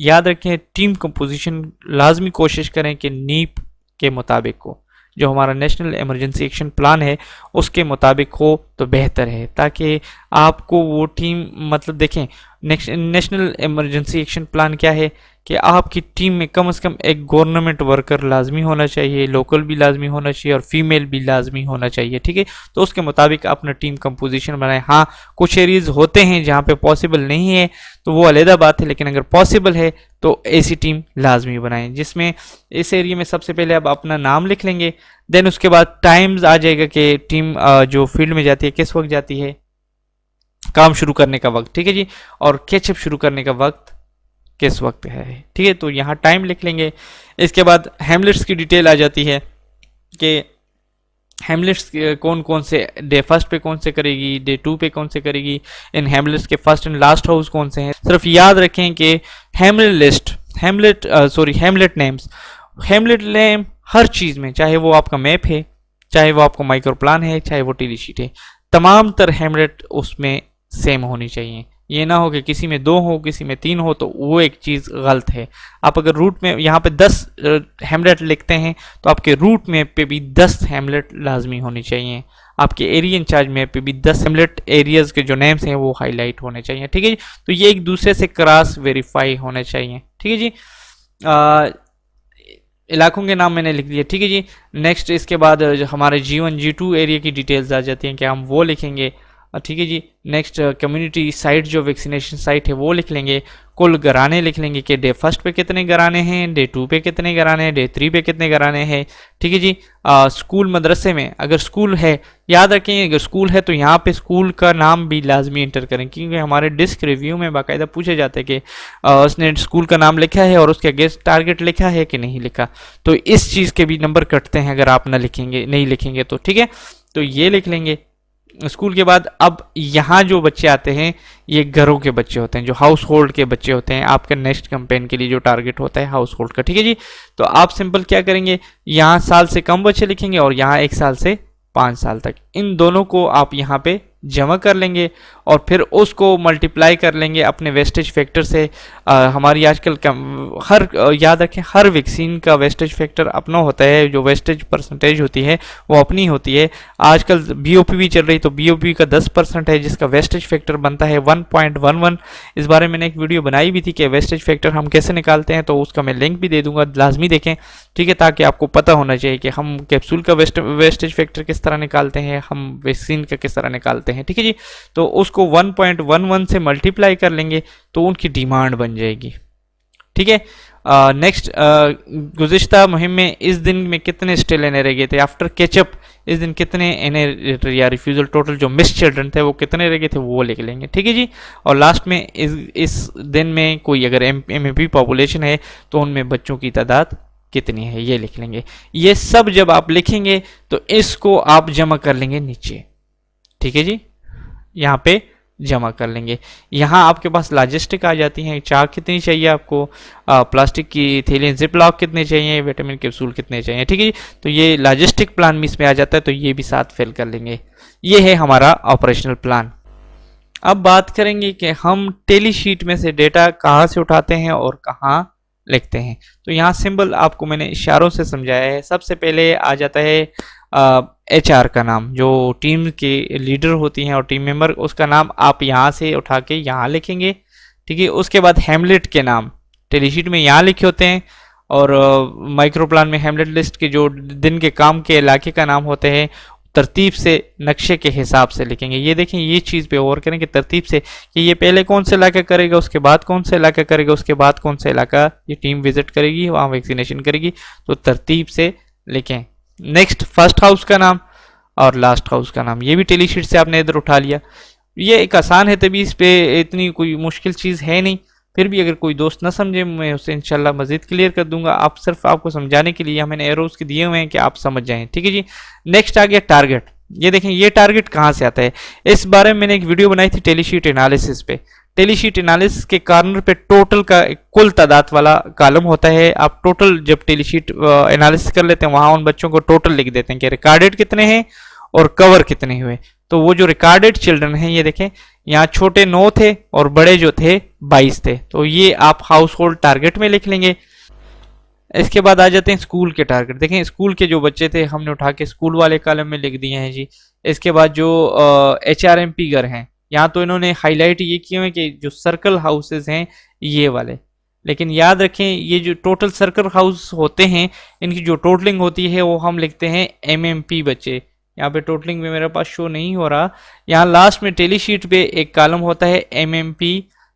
याद रखें टीम कंपोजिशन लाजमी कोशिश करें कि नीप के मुताबिक हो, जो हमारा नेशनल इमरजेंसी एक्शन प्लान है उसके मुताबिक हो तो बेहतर है, ताकि आपको वो टीम, मतलब देखें नेशनल इमरजेंसी एक्शन प्लान क्या है कि आपकी टीम में कम से कम एक गवर्नमेंट वर्कर लाजमी होना चाहिए, लोकल भी लाजमी होना चाहिए और फीमेल भी लाजमी होना चाहिए। ठीक है, तो उसके मुताबिक अपना टीम कंपोजिशन बनाएं। हाँ कुछ एरियाज होते हैं जहाँ पे पॉसिबल नहीं है तो वो अलहदा बात है, लेकिन अगर पॉसिबल है तो ऐसी टीम लाजमी बनाएं जिसमें इस एरिया में सबसे पहले आप अपना नाम लिख लेंगे, देन उसके बाद टाइम्स आ जाएगा कि टीम जो फील्ड में जाती है किस वक्त जाती है, काम शुरू करने का वक्त, ठीक है जी, और कैचअप शुरू करने का वक्त किस वक्त है। ठीक है, तो यहाँ टाइम लिख लेंगे। इसके बाद हैमलेट्स की डिटेल आ जाती है कि हैमलेट्स कौन कौन से डे फर्स्ट पे कौन से करेगी, डे 2 पे कौन से करेगी, इन हैमलेट्स के फर्स्ट एंड लास्ट हाउस कौन से हैं। सिर्फ याद रखें कि हैमलेट नेम हर चीज़ में, चाहे वो आपका मैप है, चाहे वो आपका माइक्रो प्लान है, चाहे वो टीली शीट है, तमाम तर हैमलेट उसमें सेम होनी चाहिए। ये ना हो कि किसी में 2 हो किसी में 3 हो तो वो एक चीज़ गलत है। आप अगर रूट में यहाँ पे 10 हैमलेट लिखते हैं तो आपके रूट मैप पे भी 10 हैमलेट लाजमी होनी चाहिए। आपके एरिया इंचार्ज मैप पे भी 10 हैमलेट एरियाज के जो नेम्स हैं वो हाईलाइट होने चाहिए। ठीक है जी, तो ये एक दूसरे से क्रॉस वेरीफाई होने चाहिए। ठीक है जी, इलाकों के नाम मैंने लिख दिए। ठीक है जी, नेक्स्ट इसके बाद हमारे G1 G2 एरिया की डिटेल्स आ जाती हैं कि हम वो लिखेंगे। ठीक है जी। नेक्स्ट कम्युनिटी साइट, जो वैक्सीनेशन साइट है वो लिख लेंगे। कुल घराने लिख लेंगे कि डे 1 पे कितने घराने हैं, डे 2 पे कितने घराने हैं, डे 3 पे कितने घराने हैं। ठीक है जी। स्कूल मदरसे में अगर स्कूल है, याद रखें अगर स्कूल है तो यहाँ पे स्कूल का नाम भी लाजमी इंटर करें, क्योंकि हमारे डिस्क रिव्यू में बाकायदा पूछा जाता है कि उसने स्कूल का नाम लिखा है और उसके अगेंस्ट टारगेट लिखा है कि नहीं लिखा। तो इस चीज़ के भी नंबर कटते हैं अगर आप नहीं लिखेंगे तो। ठीक है, तो ये लिख लेंगे। स्कूल के बाद अब यहाँ जो बच्चे आते हैं ये घरों के बच्चे होते हैं, जो हाउस होल्ड के बच्चे होते हैं। आपका नेक्स्ट कैंपेन के लिए जो टारगेट होता है हाउस होल्ड का। ठीक है जी। तो आप सिंपल क्या करेंगे, यहाँ साल से कम बच्चे लिखेंगे और यहाँ 1 साल से 5 साल तक, इन दोनों को आप यहाँ पे जमा कर लेंगे और फिर उसको मल्टीप्लाई कर लेंगे अपने वेस्टेज फैक्टर से। हमारी आजकल याद रखें हर वैक्सीन का वेस्टेज फैक्टर अपना होता है, जो वेस्टेज परसेंटेज होती है वो अपनी होती है। आजकल बीओपी भी चल रही, तो बीओपी का 10% है जिसका वेस्टेज फैक्टर बनता है 1.11। इस बारे में मैंने एक वीडियो बनाई भी थी कि वेस्टेज फैक्टर हम कैसे निकालते हैं, तो उसका मैं लिंक भी दे दूंगा, लाजमी देखें। ठीक है, ताकि आपको पता होना चाहिए कि हम कैप्सूल का वेस्टेज फैक्टर किस तरह निकालते हैं, हम वैक्सीन का किस तरह निकालते हैं। ठीक है जी। तो उसको 1.11 से मल्टीप्लाई कर लेंगे तो उनकी डिमांड बन जाएगी। ठीक है। नेक्स्ट, गुज़िश्ता मुहिम में इस दिन में कितने स्टिल एने रह गए थे, आफ्टर केचअप इस दिन कितने एने या रिफ्यूजल, टोटल जो मिस चिल्ड्रन थे वो कितने रह गए थे वो लिख लेंगे। ठीक है जी। और लास्ट में इस दिन में कोई अगर एमएपी पॉपुलेशन है तो उनमें बच्चों की तादाद कितनी है ये लिख लेंगे। ये सब जब आप लिखेंगे तो इसको आप जमा कर लेंगे नीचे। ठीक है जी, यहाँ पे जमा कर लेंगे। यहाँ आपके पास लॉजिस्टिक आ जाती हैं, चाक कितनी चाहिए आपको, प्लास्टिक की थैली जिप लॉक कितने चाहिए, विटामिन कैप्सूल कितने चाहिए। ठीक है जी। तो ये लॉजिस्टिक प्लान में इसमें आ जाता है, तो ये भी साथ फिल कर लेंगे। ये है हमारा ऑपरेशनल प्लान। अब बात करेंगे कि हम टेली शीट में से डेटा कहाँ से उठाते हैं और कहाँ लिखते हैं। तो यहाँ सिंबल आपको मैंने इशारों से समझाया है। सबसे पहले आ जाता है HR का नाम, जो टीम के लीडर होती हैं और टीम मेंबर, उसका नाम आप यहाँ से उठा के यहाँ लिखेंगे। ठीक है। उसके बाद हेमलेट के नाम टेलीशीट में यहाँ लिखे होते हैं और माइक्रो प्लान में हेमलेट लिस्ट के जो दिन के काम के इलाके का नाम होते हैं तरतीब से नक्शे के हिसाब से लिखेंगे। ये देखें, ये चीज़ पे गौर करें कि तरतीब से कि ये पहले कौन सा इलाका करेगा, उसके बाद कौन सा इलाका करेगा, उसके बाद कौन सा इलाका ये टीम विजिट करेगी, वहाँ वैक्सीनेशन करेगी। तो तरतीब से लिखें। नेक्स्ट, फर्स्ट हाउस का नाम और लास्ट हाउस का नाम, ये भी टेली शीट से आपने इधर उठा लिया। ये एक आसान है, तभी इस पे इतनी कोई मुश्किल चीज़ है नहीं। फिर भी अगर कोई दोस्त ना समझे मैं उसे इंशाल्लाह मज़ीद क्लियर कर दूंगा। आप सिर्फ आपको समझाने के लिए मैंने एरोज के दिए हुए हैं कि आप समझ जाएं। ठीक है जी। नेक्स्ट आ गया टारगेट। ये देखें, ये टारगेट कहाँ से आता है, इस बारे में मैंने एक वीडियो बनाई थी टेली शीट एनालिसिस पे। टेली शीट एनालिसिस के कॉर्नर पे टोटल का कुल तादाद वाला कॉलम होता है। आप टोटल जब टेली शीट एनालिसिस कर लेते हैं वहाँ उन बच्चों को टोटल लिख देते हैं कि रिकॉर्डेड कितने हैं और कवर कितने हुए। तो वो जो रिकॉर्डेड चिल्ड्रन हैं, ये देखें यहाँ छोटे 9 थे और बड़े जो थे 22 थे। तो ये आप हाउस होल्ड टारगेट में लिख लेंगे। इसके बाद आ जाते हैं स्कूल के टारगेट। देखें, स्कूल के जो बच्चे थे हमने उठा के स्कूल वाले कॉलम में लिख दिए हैं जी। इसके बाद जो HRMP घर हैं, यहाँ तो इन्होंने हाईलाइट ये किए हैं कि जो सर्कल हाउसेज हैं ये वाले, लेकिन याद रखें ये जो टोटल सर्कल हाउस होते हैं इनकी जो टोटलिंग होती है वो हम लिखते हैं MMP बच्चे। यहाँ पे टोटलिंग में मेरे पास शो नहीं हो रहा। यहाँ लास्ट में टेली शीट पे एक कॉलम होता है MMP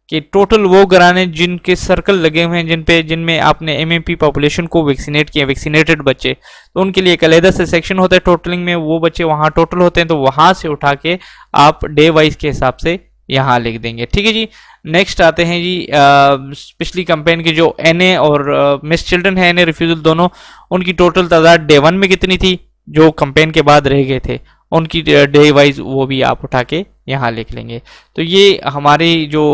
के टोटल वो घराने जिनके सर्कल लगे हुए हैं जिनमें आपने MMP पॉपुलेशन को वैक्सीनेट किया, वैक्सीनेटेड बच्चे, तो उनके लिए एक अलग से सेक्शन होता है टोटलिंग में, वो बच्चे वहाँ टोटल होते हैं। तो वहाँ से उठा के आप डे वाइज के हिसाब से यहाँ लिख देंगे। ठीक है जी। नेक्स्ट आते हैं जी पिछली कैंपेन के जो NA और मिस चिल्ड्रन है, NA रिफ्यूजल दोनों, उनकी टोटल तादाद डे 1 में कितनी थी, जो कैंपेन के बाद रह गए थे उनकी डे वाइज वो भी आप उठा के यहाँ लिख लेंगे। तो ये हमारी जो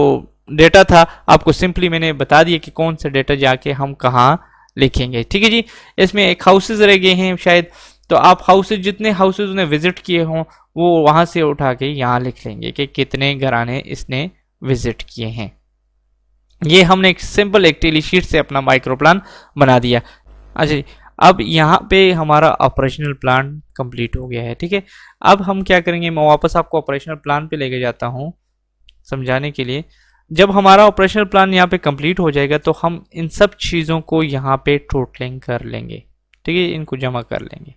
डेटा था आपको सिंपली मैंने बता दिया कि कौन सा डेटा जाके हम कहाँ लिखेंगे। ठीक है जी। इसमें एक हाउसेज रह गए हैं शायद, तो आप हाउसेज जितने हाउसेज ने विजिट किए हों वो वहाँ से उठा के यहाँ लिख लेंगे कि कितने घराने इसने विजिट किए हैं। ये हमने एक सिंपल एक टेली शीट से अपना माइक्रो प्लान बना दिया। अच्छा जी, अब यहाँ पे हमारा ऑपरेशनल प्लान कंप्लीट हो गया है। ठीक है, अब हम क्या करेंगे, मैं वापस आपको ऑपरेशनल प्लान पे लेके जाता हूँ समझाने के लिए। जब हमारा ऑपरेशनल प्लान यहाँ पे कंप्लीट हो जाएगा तो हम इन सब चीज़ों को यहाँ पे टोटलिंग कर लेंगे। ठीक है, इनको जमा कर लेंगे।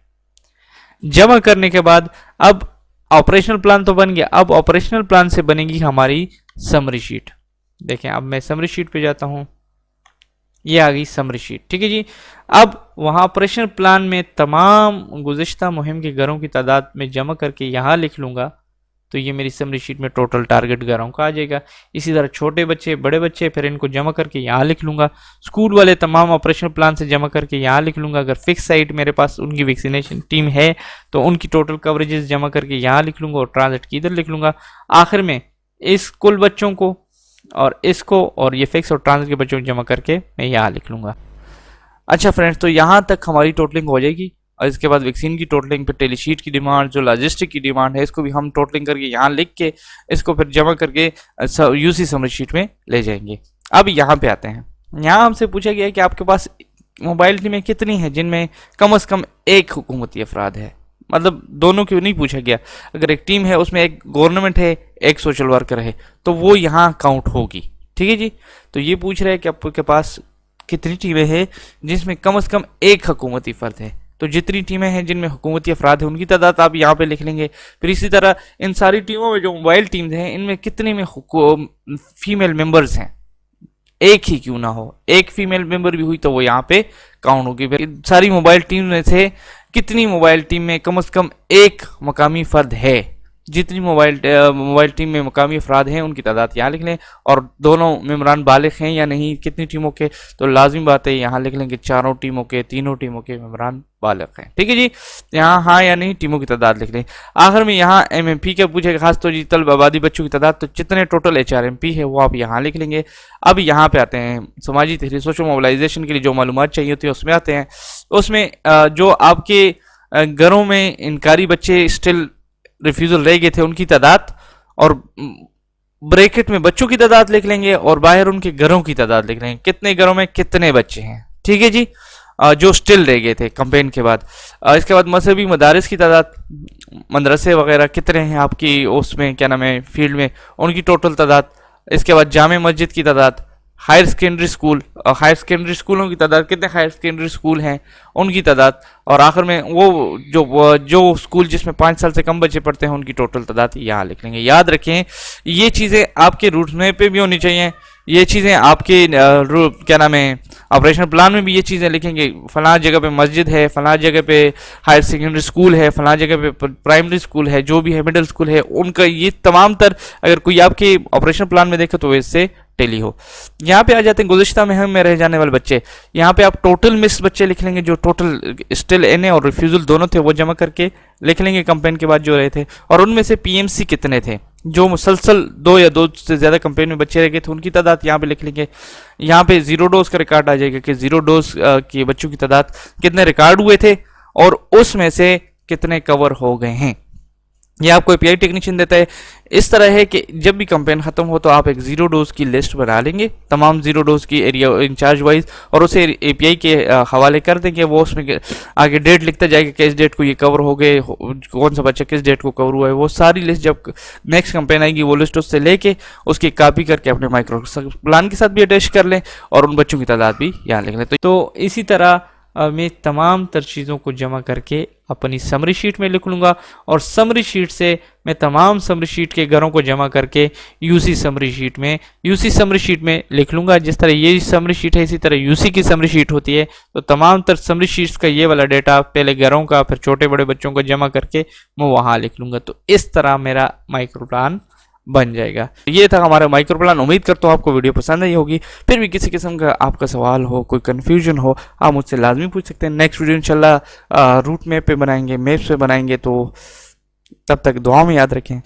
जमा करने के बाद अब ऑपरेशनल प्लान तो बन गया, अब ऑपरेशनल प्लान से बनेगी हमारी समरी शीट। देखें अब मैं समरी शीट पे जाता हूं, ये आ गई समरी शीट, ठीक है जी। अब वहां ऑपरेशनल प्लान में तमाम गुज़िश्ता मुहिम के घरों की तादाद में जमा करके यहां लिख लूंगा, तो ये मेरी समरी शीट में टोटल टारगेट घरों का आ जाएगा। इसी तरह छोटे बच्चे, बड़े बच्चे, फिर इनको जमा करके यहाँ लिख लूंगा। स्कूल वाले तमाम ऑपरेशनल प्लान से जमा करके यहाँ लिख लूंगा। अगर फिक्स साइट मेरे पास उनकी वैक्सीनेशन टीम है तो उनकी टोटल कवरेजेस जमा करके यहाँ लिख लूंगा और ट्रांजिट की इधर लिख लूंगा। आखिर में इस कुल बच्चों को और इसको और ये फिक्स और ट्रांजिट के बच्चों को जमा करके मैं यहाँ लिख लूंगा। अच्छा फ्रेंड्स, तो यहाँ तक हमारी टोटलिंग हो जाएगी और इसके बाद वैक्सीन की टोटलिंग, फिर टेलीशीट की डिमांड, जो लॉजिस्टिक की डिमांड है, इसको भी हम टोटलिंग करके यहाँ लिख के इसको फिर जमा करके यूसी समरी शीट में ले जाएंगे। अब यहाँ पे आते हैं। यहाँ हमसे पूछा गया है कि आपके पास मोबाइल टीमें कितनी हैं जिनमें कम से कम एक हुकूमती अफराद है। मतलब दोनों क्यों नहीं पूछा गया, अगर एक टीम है उसमें एक गवर्नमेंट है एक सोशल वर्कर है तो वो यहाँ काउंट होगी, ठीक है जी। तो ये पूछ रहे हैं कि आपके पास कितनी टीमें हैं जिसमें कम से कम एक हुकूमती फर्द है। तो जितनी टीमें हैं जिनमें हुकूमती अफराद हैं उनकी तादाद आप यहाँ पे लिख लेंगे। फिर इसी तरह इन सारी टीमों में जो मोबाइल टीम्स हैं इनमें कितने में फीमेल मेंबर्स हैं, एक ही क्यों ना हो, एक फीमेल मेंबर भी हुई तो वो यहाँ पे काउंट होगी। फिर सारी मोबाइल टीम में से कितनी मोबाइल टीम में कम से कम एक मकामी फर्द है। जितनी मोबाइल टीम में मकामी अफराद हैं उनकी तादाद यहाँ लिख लें। और दोनों मेम्बरान बालिग हैं या नहीं कितनी टीमों के, तो लाजिम बात है यहाँ लिख लें कि चारों टीमों के, तीनों टीमों के मेम्बरान बालिग हैं, ठीक है जी। यहाँ हाँ या नहीं टीमों की तादाद लिख लें। आखिर में यहाँ MMP का पूछेगा खास तो जी तलब आबादी बच्चों की तादाद, तो जितने टोटल HRMP है वो आप यहाँ लिख लेंगे। अब यहाँ पे आते हैं समाजी तहरीर सोशल मोबिलाइजेशन के लिए जो मालूमात चाहिए होती है उसमें आते हैं। उसमें जो आपके घरों में इनकारी बच्चे स्टिल रिफ्यूजल रह गए थे उनकी तादाद, और ब्रैकेट में बच्चों की तादाद लिख लेंगे और बाहर उनके घरों की तादाद लिख लेंगे, कितने घरों में कितने बच्चे हैं, ठीक है जी, जो स्टिल रह गए थे कैंपेन के बाद। इसके बाद मजहबी मदारिस की तादाद, मदरसे वगैरह कितने हैं आपकी उसमें क्या नाम है फील्ड में, उनकी टोटल तादाद। इसके बाद जामे मस्जिद की तादाद, higher secondary school, higher secondary स्कूलों की तादाद, कितने हायर सेकेंडरी स्कूल हैं उनकी तादाद। और आखिर में वो जो स्कूल जिसमें 5 साल से कम बच्चे पढ़ते हैं उनकी टोटल तादाद यहाँ लिख लेंगे। याद रखें ये चीज़ें आपके रूट में पे भी होनी चाहिए, ये चीज़ें आपके क्या नाम है ऑपरेशनल प्लान में भी ये चीज़ें लिखेंगे। फलां जगह पे मस्जिद है, फलां जगह पे हायर सेकेंडरी स्कूल है, फलां जगह पे प्राइमरी स्कूल है, जो भी है मिडिल स्कूल है, उनका ये तमाम तर अगर कोई आपके ऑपरेशनल प्लान में देखे तो इससे टेली हो। यहाँ पे आ जाते हैं गुज़िश्ता मुहिम में रह जाने वाले बच्चे। यहाँ पे आप टोटल मिस बच्चे लिख लेंगे, जो टोटल स्टिल NA और रिफ्यूजल दोनों थे वो जमा करके लिख लेंगे कैंपेन के बाद जो रहे थे। और उनमें से PMC कितने थे, जो मुसलसल 2 या 2 से ज़्यादा कैंपेन में बच्चे रह गए थे उनकी तादाद यहाँ पे लिख लेंगे। यहाँ पे 0 डोज का रिकॉर्ड आ जाएगा कि 0 डोज के बच्चों की तादाद कितने रिकॉर्ड हुए थे और उसमें से कितने कवर हो गए हैं। ये आपको API टेक्नीशियन देता है। इस तरह है कि जब भी कैंपेन खत्म हो तो आप एक 0 डोज की लिस्ट बना लेंगे तमाम 0 डोज की एरिया इंचार्ज वाइज, और उसे API के हवाले कर देंगे। वो उसमें आगे डेट लिखता जाएगा कि इस डेट को ये कवर हो गए, कौन सा बच्चा किस डेट को कवर हुआ है। वो सारी लिस्ट जब नेक्स्ट कैंपेन आएगी वो लिस्ट उससे लेके उसकी कॉपी करके अपने माइक्रो प्लान के साथ भी अटैच कर लें और उन बच्चों की तादाद भी यहाँ लिख लें। तो इसी तरह मैं तमाम तर चीज़ों को जमा करके अपनी समरी शीट में लिख लूँगा और समरी शीट से मैं तमाम समरी शीट के घरों को जमा करके यूसी समरी शीट में लिख लूँगा। जिस तरह ये समरी शीट है इसी तरह यूसी की समरी शीट होती है। तो तमाम तर समरी शीट्स का ये वाला डेटा पहले घरों का फिर छोटे बड़े बच्चों को जमा करके मैं वहाँ लिख लूँगा। तो इस तरह मेरा माइक्रो प्लान बन जाएगा। ये था हमारा माइक्रो प्लान। उम्मीद करता हूँ आपको वीडियो पसंद आई होगी। फिर भी किसी किस्म का आपका सवाल हो, कोई कन्फ्यूजन हो, आप मुझसे लाजमी पूछ सकते हैं। नेक्स्ट वीडियो इंशाल्लाह रूट मैप पे बनाएंगे, मैप्स पे बनाएंगे। तो तब तक दुआ में याद रखें।